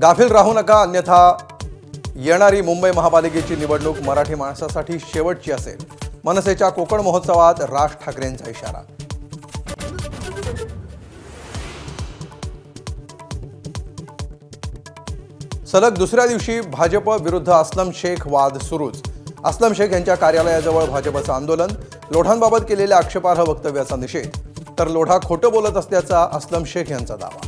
गाफील राहू नका, अन्यथा येणारी मुंबई महापालिकेची निवडणूक मराठी माणसासाठी शेवटची असेल. मनसेच्या कोकण महोत्सवात राज ठाकरेंचा इशारा. सलग दुसऱ्या दिवशी भाजप विरुद्ध अस्लम शेख वाद सुरूच. अस्लम शेख यांच्या कार्यालयाजवळ भाजपचं आंदोलन. लोढांबाबत केलेल्या आक्षेपार्ह वक्तव्याचा निषेध. तर लोढा खोटं बोलत असल्याचा अस्लम शेख यांचा दावा.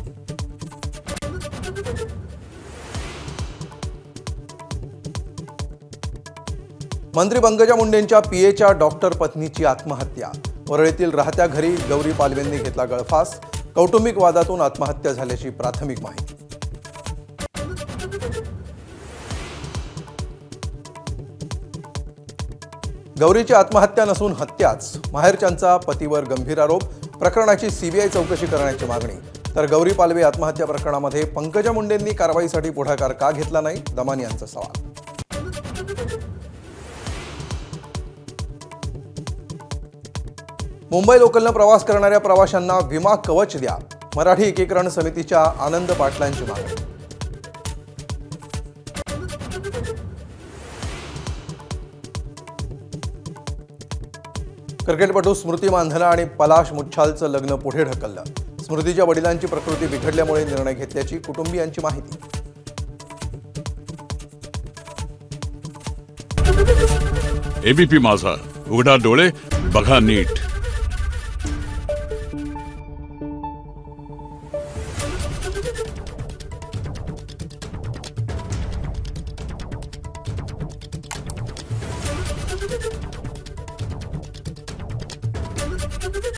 मंत्री पंकजा मुंडेंच्या पीएच्या डॉक्टर पत्नीची आत्महत्या. वरळीतील राहत्या घरी गौरी पालवेंनी घेतला गळफास. कौटुंबिक वादातून आत्महत्या झाल्याची प्राथमिक माहिती. गौरीची आत्महत्या नसून हत्याच, माहेरच्यांचा पतीवर गंभीर आरोप. प्रकरणाची सीबीआय चौकशी करण्याची मागणी. तर गौरी पालवे आत्महत्या प्रकरणामध्ये पंकजा मुंडेंनी कारवाईसाठी पुढाकार का घेतला नाही, दमान यांचा सवाल. मुंबई लोकलनं प्रवास करणाऱ्या प्रवाशांना विमा कवच द्या. मराठी एकीकरण समितीच्या आनंद पाटलांची मागणी. क्रिकेटपटू स्मृती मानधना आणि पलाश मुच्छालचं लग्न पुढे ढकललं. स्मृतीच्या वडिलांची प्रकृती बिघडल्यामुळे निर्णय घेतल्याची कुटुंबियांची माहिती. एबीपी माझा, उघडा डोळे बघा नीट.